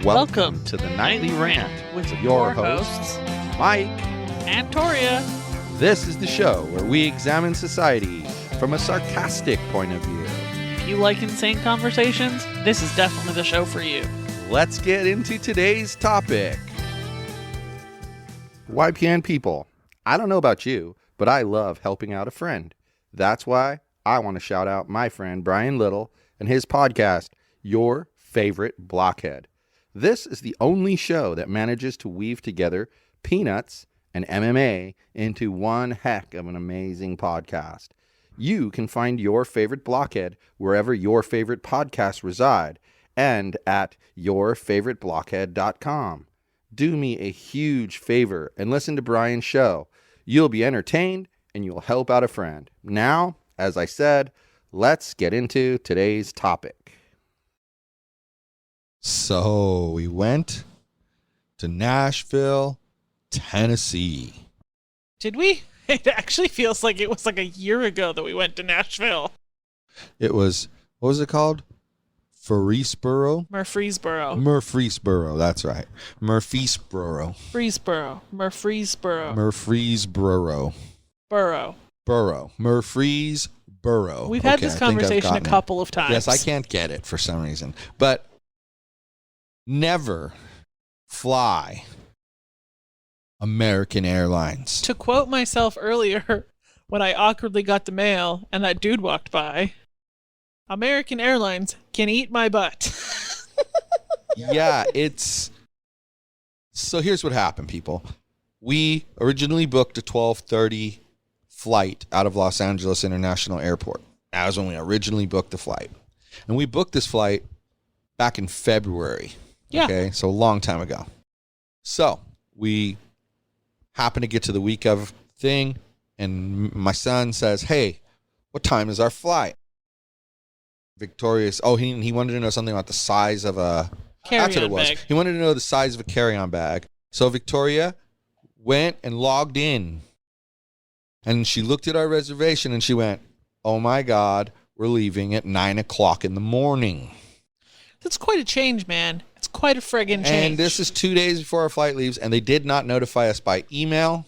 Welcome to the Nightly Rant with your hosts, Mike and Torya. This is the show where we examine society from a sarcastic point of view. If you like insane conversations, this is definitely the show for you. Let's get into today's topic. YPN people, I don't know about you, but I love helping out a friend. That's why I want to shout out my friend Brian Little and his podcast, Your Favorite Blockhead. This is the only show that manages to weave together peanuts and MMA into one heck of an amazing podcast. You can find Your Favorite Blockhead wherever your favorite podcasts reside and at yourfavoriteblockhead.com. Do me a huge favor and listen to Brian's show. You'll be entertained and you'll help out a friend. Now, as I said, let's get into today's topic. So we went to Nashville, Tennessee. Did we? It actually feels like it was like a year ago that we went to Nashville. It was, what was it called? Murfreesboro, that's right. Murfreesboro. Murfreesboro. We've had this conversation a couple of times. Yes, I can't get it for some reason. But never fly American Airlines. To quote myself earlier, when I awkwardly got the mail and that dude walked by, American Airlines can eat my butt. Yeah, it's... So here's what happened, people. We originally booked a 12:30 flight out of Los Angeles International Airport. That was when we originally booked the flight. And we booked this flight back in February. Yeah. Okay, so a long time ago. So we happen to get to the week of thing, and my son says, "Hey, what time is our flight?" Victorious. Oh, he wanted to know something about the size of a Carry-on that's what it was. bag. He wanted to know the size of a carry-on bag. So Victoria went and logged in, and she looked at our reservation, and she went, "Oh my God, we're leaving at 9:00 in the morning." That's quite a change, man. It's quite a friggin' change. And this is 2 days before our flight leaves, and they did not notify us by email,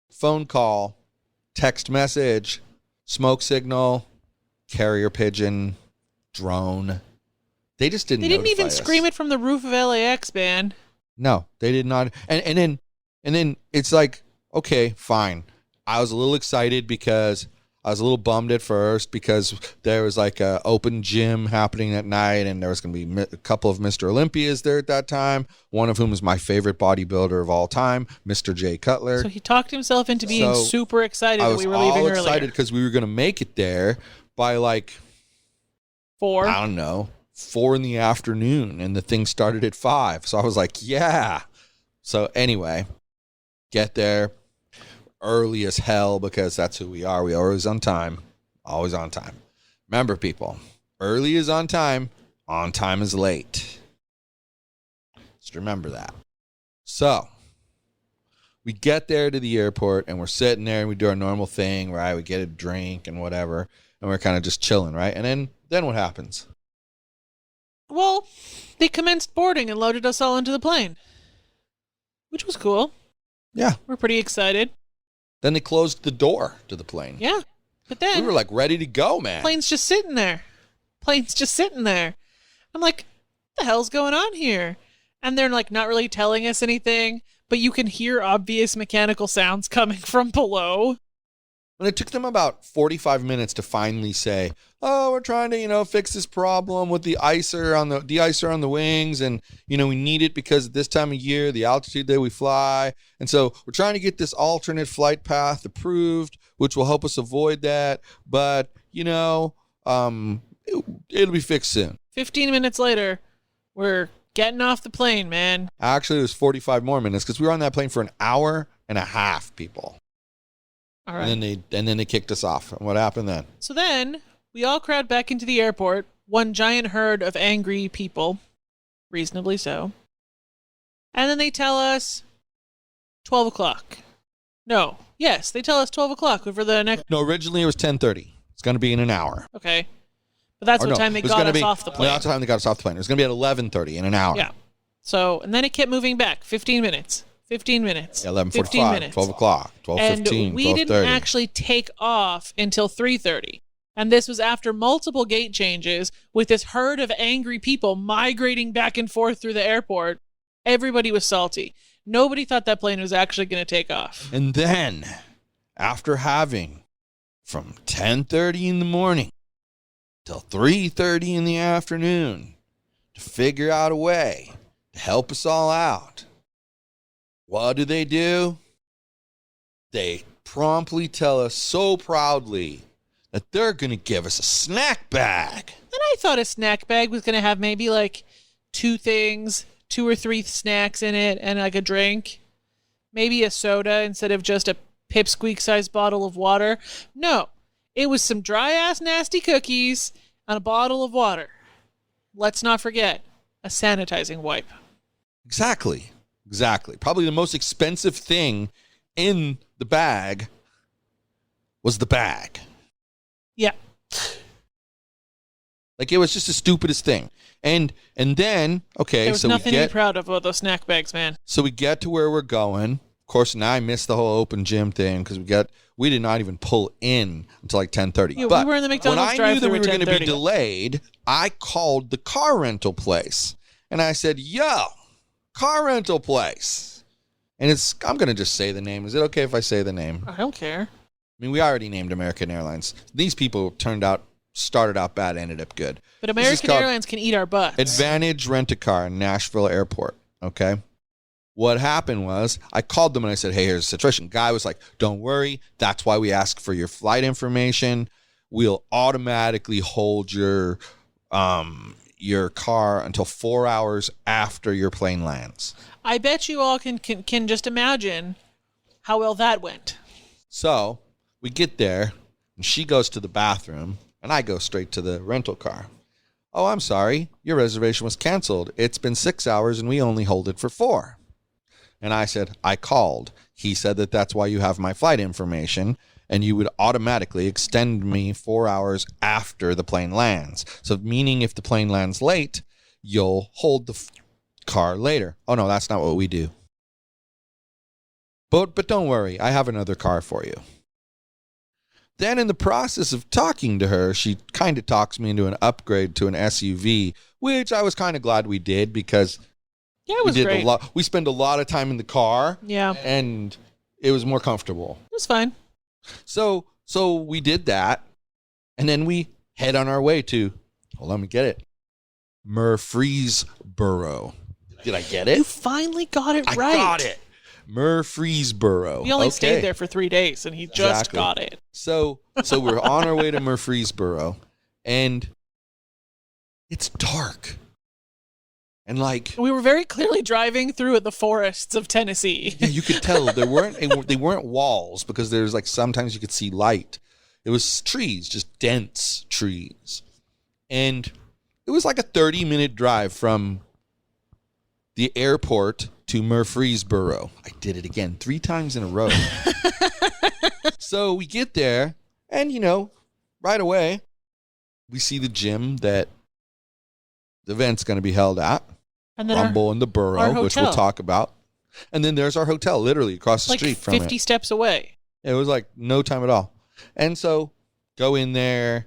phone call, text message, smoke signal, carrier pigeon, drone. They just didn't. They didn't even notify us. scream it from the roof of LAX, man. No, they did not. And then it's like, okay, fine. I was a little excited because I was a little bummed at first because there was like a open gym happening at night, and there was going to be a couple of Mr. Olympias there at that time, one of whom is my favorite bodybuilder of all time, Mr. Jay Cutler. So he talked himself into being So super excited I that was we were leaving all earlier. excited because we were going to make it there by like, 4. I don't know, 4 in the afternoon, and the thing started at 5. So I was like, yeah. So anyway, get there early as hell because that's who we are. We are always on time. Always on time. Remember, people, early is on time is late. Just remember that. So we get there to the airport, and we're sitting there, and we do our normal thing, right? We get a drink and whatever, and we're kind of just chilling, right? And then what happens? Well, they commenced boarding and loaded us all into the plane, which was cool. Yeah. We're pretty excited. Then they closed the door to the plane. Yeah. But then We were like ready to go, man. plane's just sitting there. I'm like, what the hell's going on here? And they're like not really telling us anything, but you can hear obvious mechanical sounds coming from below. And it took them about 45 minutes to finally say, "Oh, we're trying to, fix this problem with the de-icer on the wings, and we need it because at this time of year, the altitude that we fly, and so we're trying to get this alternate flight path approved, which will help us avoid that. But it'll be fixed soon." 15 minutes later, we're getting off the plane, man. Actually, it was 45 more minutes because we were on that plane for an hour and a half, people. All right. And then they kicked us off. And what happened then? So then we all crowd back into the airport, one giant herd of angry people, reasonably so. And then they tell us 12 o'clock. No. Yes, they tell us 12 o'clock for the next... No, originally it was 10:30. It's going to be in an hour. Okay. But that's what time they got us off the plane. That's the time they got us off the plane. It was going to be at 11:30 in an hour. Yeah. So, and then it kept moving back. 15 minutes. 15 minutes. 11:45, 12 o'clock, 12:15, And we didn't 12:30. actually take off until 3:30. And this was after multiple gate changes with this herd of angry people migrating back and forth through the airport. Everybody was salty. Nobody thought that plane was actually going to take off. And then, after having from 10:30 in the morning till 3:30 in the afternoon to figure out a way to help us all out, what do? They promptly tell us so proudly that they're going to give us a snack bag. And I thought a snack bag was going to have maybe like 2 or 3 snacks in it and like a drink. Maybe a soda instead of just a pipsqueak-sized bottle of water. No, it was some dry-ass nasty cookies and a bottle of water. Let's not forget, a sanitizing wipe. Exactly. Probably the most expensive thing in the bag was the bag. Yeah. Like, it was just the stupidest thing. And then, okay, There was so nothing to be proud of about those snack bags, man. So we get to where we're going. Of course, now I missed the whole open gym thing because we did not even pull in until like 10:30. Yeah, but we were in the McDonald's when I knew that drive-thru we at were going to be 10:30. delayed, I called the car rental place. And I said, yo, car rental place. And I'm going to just say the name. Is it okay if I say the name? I don't care. I mean, we already named American Airlines. These people started out bad, ended up good. But American Airlines can eat our butts. Advantage Rent-A-Car in Nashville Airport, okay? What happened was I called them and I said, hey, here's the situation. Guy was like, don't worry. That's why we ask for your flight information. We'll automatically hold your car until 4 hours after your plane lands. I bet you all can just imagine how well that went. So we get there and she goes to the bathroom and I go straight to the rental car. Oh, I'm sorry. Your reservation was canceled. It's been 6 hours and we only hold it for 4. And I said, I called. He said that that's why you have my flight information and you would automatically extend me 4 hours after the plane lands. So meaning if the plane lands late, you'll hold the car later. Oh, no, that's not what we do. But don't worry. I have another car for you. Then in the process of talking to her, she kind of talks me into an upgrade to an SUV, which I was kind of glad we did because it was great. We spend a lot of time in the car. Yeah. And it was more comfortable. It was fine. So we did that. And then we head on our way to, let me get it, Murfreesboro. Did I get it? You finally got it right. I got it. Murfreesboro. We only stayed there for 3 days, and he just got it. So we're on our way to Murfreesboro, and it's dark. And like we were very clearly driving through the forests of Tennessee. Yeah, you could tell they weren't walls because there's like sometimes you could see light. It was trees, just dense trees. And it was like a 30-minute drive from the airport to Murfreesboro. I did it again 3 times in a row. So we get there, and, right away, we see the gym that the event's going to be held at. And then Rumble in the Borough, which we'll talk about. And then there's our hotel, literally across the street from it. 50 steps away. It was like no time at all. And so go in there,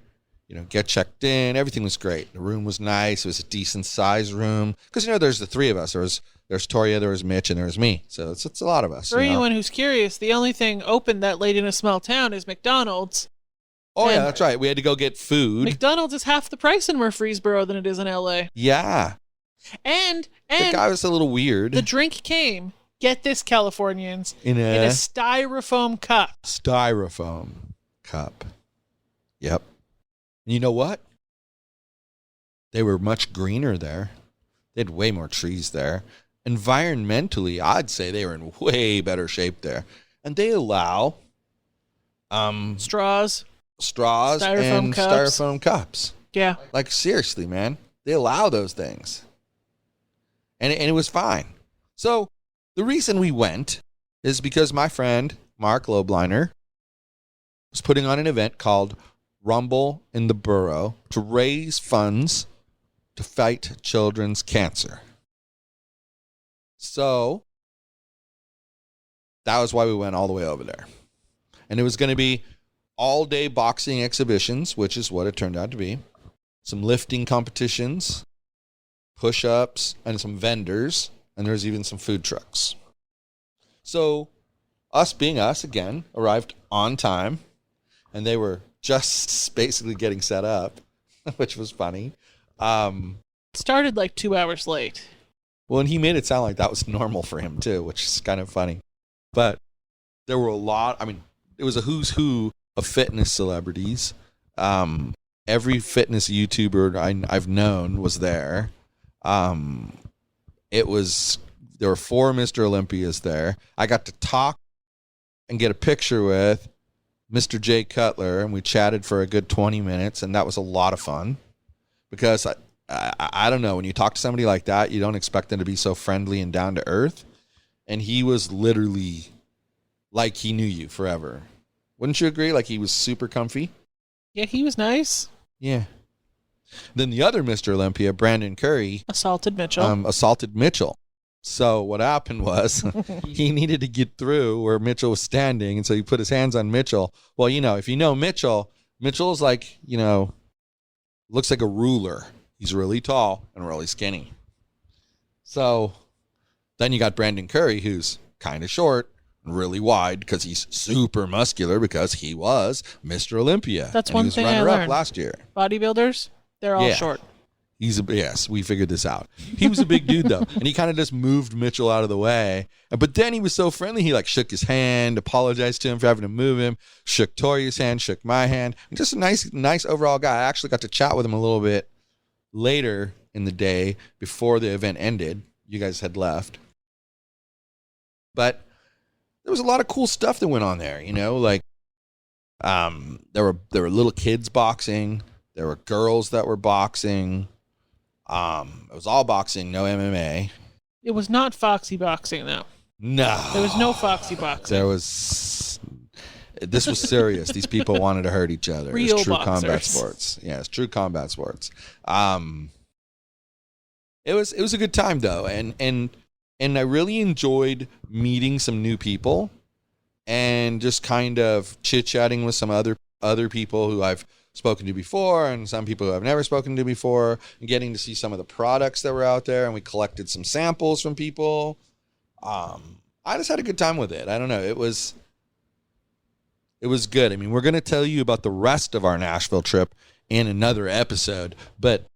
get checked in. Everything was great. The room was nice. It was a decent sized room. Because, there's the 3 of us. There's Torya, there was Mitch, and there was me. So it's a lot of us. For anyone who's curious, the only thing open that late in a small town is McDonald's. Oh, yeah, that's right. We had to go get food. McDonald's is half the price in Murfreesboro than it is in L.A. Yeah. And the guy was a little weird. The drink came, get this, Californians, in a styrofoam cup. Styrofoam cup. Yep. And you know what? They were much greener there. They had way more trees there. Environmentally, I'd say they were in way better shape there. And they allow straws and styrofoam cups. Yeah. Like, seriously, man. They allow those things. And it was fine. So the reason we went is because my friend, Mark Lobliner, was putting on an event called Rumble in the Borough to raise funds to fight children's cancer. So that was why we went all the way over there. And it was going to be all-day boxing exhibitions, which is what it turned out to be. Some lifting competitions, push-ups, and some vendors. And there's even some food trucks. So us being us, again, arrived on time. And they were just basically getting set up, which was funny. Started like 2 hours late. Well, and he made it sound like that was normal for him, too, which is kind of funny. But there were a lot. I mean, it was a who's who of fitness celebrities. Every fitness YouTuber I've known was there. There were 4 Mr. Olympias there. I got to talk and get a picture with Mr. Jay Cutler, and we chatted for a good 20 minutes, and that was a lot of fun because I don't know, when you talk to somebody like that, you don't expect them to be so friendly and down to earth, and he was literally like he knew you forever. Wouldn't you agree? Like, he was super comfy. Yeah, he was nice. Yeah. Then the other Mr. Olympia, Brandon Curry, assaulted Michell. So what happened was he needed to get through where Michell was standing, and so he put his hands on Michell. Well, if you know Mitchell's like, looks like a ruler. He's really tall and really skinny. So then you got Brandon Curry, who's kind of short and really wide because he's super muscular because he was Mr. Olympia. That's one thing I learned. He was runner-up last year. Bodybuilders, they're all short. Yes, we figured this out. He was a big dude, though, and he kind of just moved Mitchell out of the way. But then he was so friendly, he shook his hand, apologized to him for having to move him, shook Torya's hand, shook my hand. Just a nice overall guy. I actually got to chat with him a little bit later in the day before the event ended. You guys had left. But there was a lot of cool stuff that went on there, there were little kids boxing. There were girls that were boxing. It was all boxing, no MMA. It was not foxy boxing, though. No. There was no foxy boxing. This was serious. These people wanted to hurt each other. Real it was true boxers. Combat sports. Yeah, it's true combat sports. It was a good time, though, and I really enjoyed meeting some new people and just kind of chit-chatting with some other people who I've spoken to before and some people who I've never spoken to before, and getting to see some of the products that were out there, and we collected some samples from people. I just had a good time with it. I don't know. It was good. I mean, we're going to tell you about the rest of our Nashville trip in another episode, but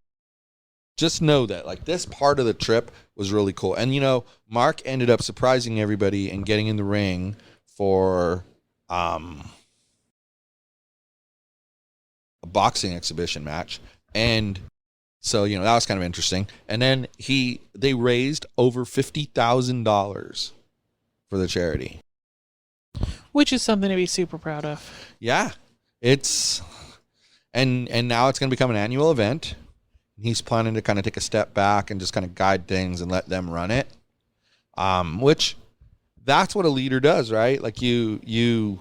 just know that this part of the trip was really cool. And Mark ended up surprising everybody and getting in the ring for a boxing exhibition match. And so, that was kind of interesting. And then they raised over $50,000 for the charity. Which is something to be super proud of. Yeah. And now it's going to become an annual event. He's planning to kind of take a step back and just kind of guide things and let them run it. Which that's what a leader does, right? You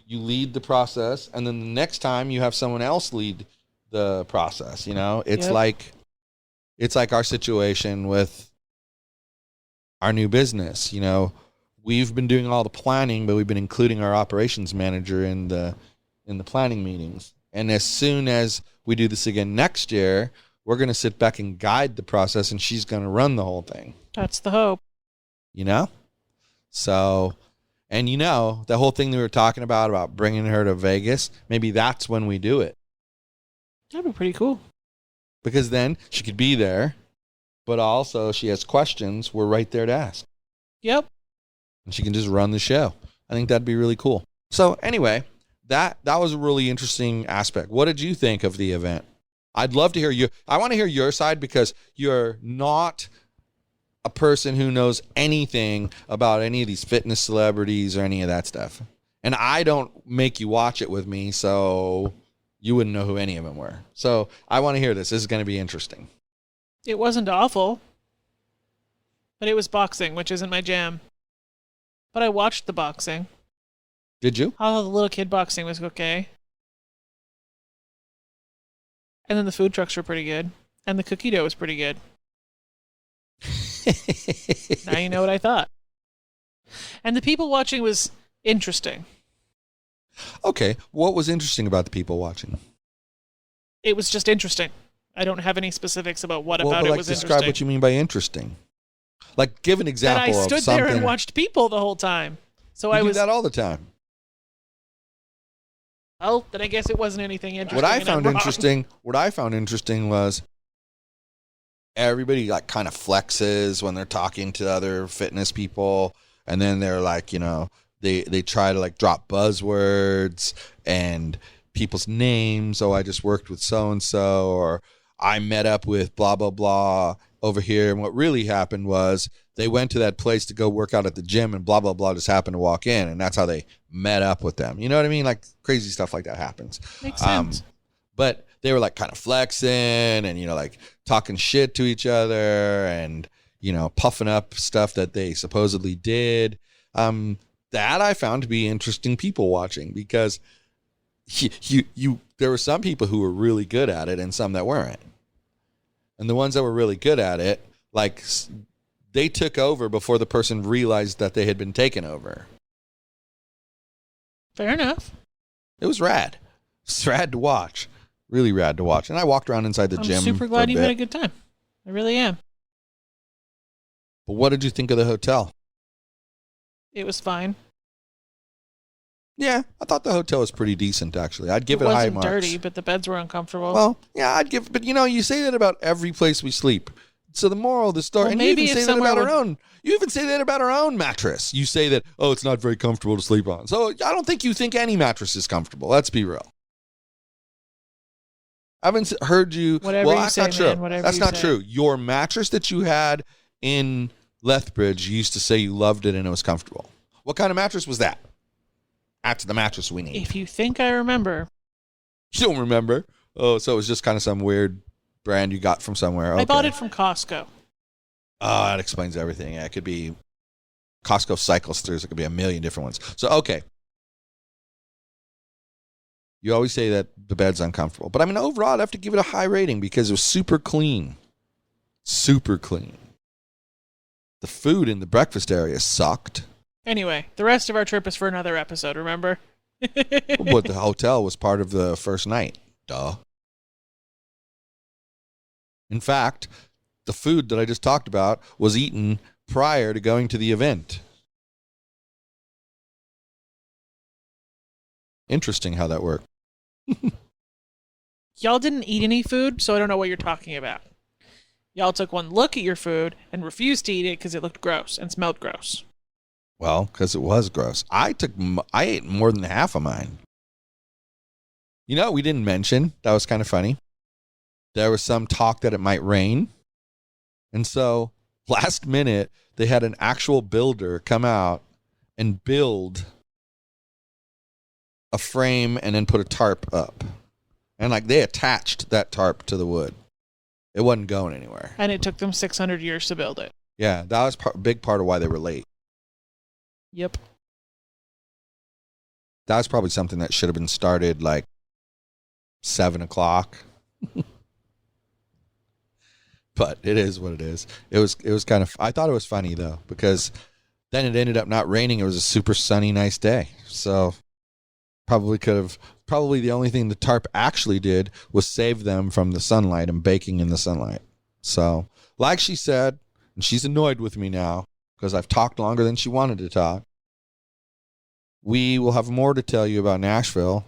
lead the process, and then the next time you have someone else lead the process. It's like our situation with our new business. We've been doing all the planning, but we've been including our operations manager in the planning meetings. And as soon as we do this again next year, we're going to sit back and guide the process, and she's going to run the whole thing. That's the hope. So, and the whole thing that we were talking about bringing her to Vegas, maybe that's when we do it. That'd be pretty cool. Because then she could be there, but also she has questions, we're right there to ask. Yep. And she can just run the show. I think that'd be really cool. So anyway, that was a really interesting aspect. What did you think of the event? I'd love to hear I want to hear your side, because you're not a person who knows anything about any of these fitness celebrities or any of that stuff. And I don't make you watch it with me, so you wouldn't know who any of them were. So I want to hear this. This is going to be interesting. It wasn't awful, but it was boxing, which isn't my jam. But I watched the boxing. Did you? All the little kid boxing was okay. And then the food trucks were pretty good. And the cookie dough was pretty good. Now you know what I thought. And the people watching was interesting. Okay. What was interesting about the people watching? It was just interesting. I don't have any specifics about what Well, about but, it like, was describe interesting. what you mean by interesting. Like, give an That example I of stood something. there and watched people the whole time. So You I do was that all the time. Well, then I guess it wasn't anything interesting. What I and I'm found wrong. interesting was everybody like kind of flexes when they're talking to other fitness people, and then they're like, you know, they try to like drop buzzwords and people's names. Oh, I just worked with so and so, or I met up with blah blah blah over here. And what really happened was they went to that place to go work out at the gym, and blah blah blah just happened to walk in, and that's how they met up with them. You know what I mean? Like crazy stuff like that happens. Makes sense. But they were like kind of flexing and, you know, like talking shit to each other and, you know, puffing up stuff that they supposedly did. That I found to be interesting people watching, because there were some people who were really good at it and some that weren't. And the ones that were really good at it, like, they took over before the person realized that they had been taken over. Fair enough. It was rad. It's rad to watch. Really rad to watch. And I walked around inside the gym. I'm super glad you had a good time. I really am. But what did you think of the hotel? It was fine. Yeah, I thought the hotel was pretty decent, actually. I'd give it It high wasn't marks. dirty, but the beds were uncomfortable. Well, yeah, I'd give, but you know, you say that about every place we sleep. So the moral of the story, Well, and you maybe even if say that about somewhere our own. You even say that about our own mattress. You say that, oh, it's not very comfortable to sleep on. So I don't think you think any mattress is comfortable. Let's be real. I haven't heard you. Whatever well, you that's say, not true. man, whatever That's you not say. true. Your mattress that you had in Lethbridge, you used to say you loved it and it was comfortable. What kind of mattress was that? That's the mattress we need. If you think I remember, You don't remember? Oh, so it was just kind of some weird brand you got from somewhere. Okay. I bought it from Costco. Oh, that explains everything. Yeah, it could be Costco cycles through, so it could be a million different ones. So, okay. You always say that the bed's uncomfortable. But I mean, overall, I'd have to give it a high rating because it was super clean. Super clean. The food in the breakfast area sucked. Anyway, the rest of our trip is for another episode, remember? But the hotel was part of the first night. Duh. In fact, the food that I just talked about was eaten prior to going to the event. Interesting how that worked. Y'all didn't eat any food, so I don't know what you're talking about. Y'all took one look at your food and refused to eat it because it looked gross and smelled gross. Well, because it was gross. I ate more than half of mine. You know what we didn't mention? That was kind of funny. There was some talk that it might rain. And so last minute, they had an actual builder come out and build a frame and then put a tarp up. And like they attached that tarp to the wood. It wasn't going anywhere. And it took them 600 years to build it. Yeah, that was a big part of why they were late. Yep. That was probably something that should have been started like 7 o'clock. But it is what it is. It was kind of, I thought it was funny though, because then it ended up not raining. It was a super sunny, nice day. So probably the only thing the tarp actually did was save them from the sunlight and baking in the sunlight. So like she said, and she's annoyed with me now because I've talked longer than she wanted to talk. We will have more to tell you about Nashville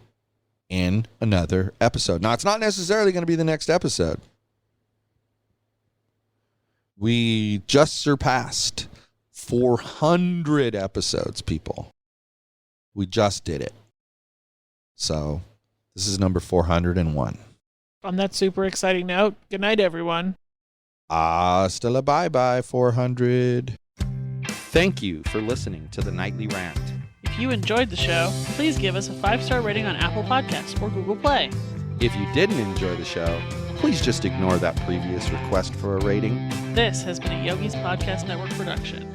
in another episode. Now, it's not necessarily going to be the next episode. We just surpassed 400 episodes, people. We just did it. So, this is number 401. On that super exciting note, good night, everyone. Hasta la bye-bye, 400. Thank you for listening to the Nightly Rant. If you enjoyed the show, please give us a 5-star rating on Apple Podcasts or Google Play. If you didn't enjoy the show, please just ignore that previous request for a rating. This has been a Yogi's Podcast Network production.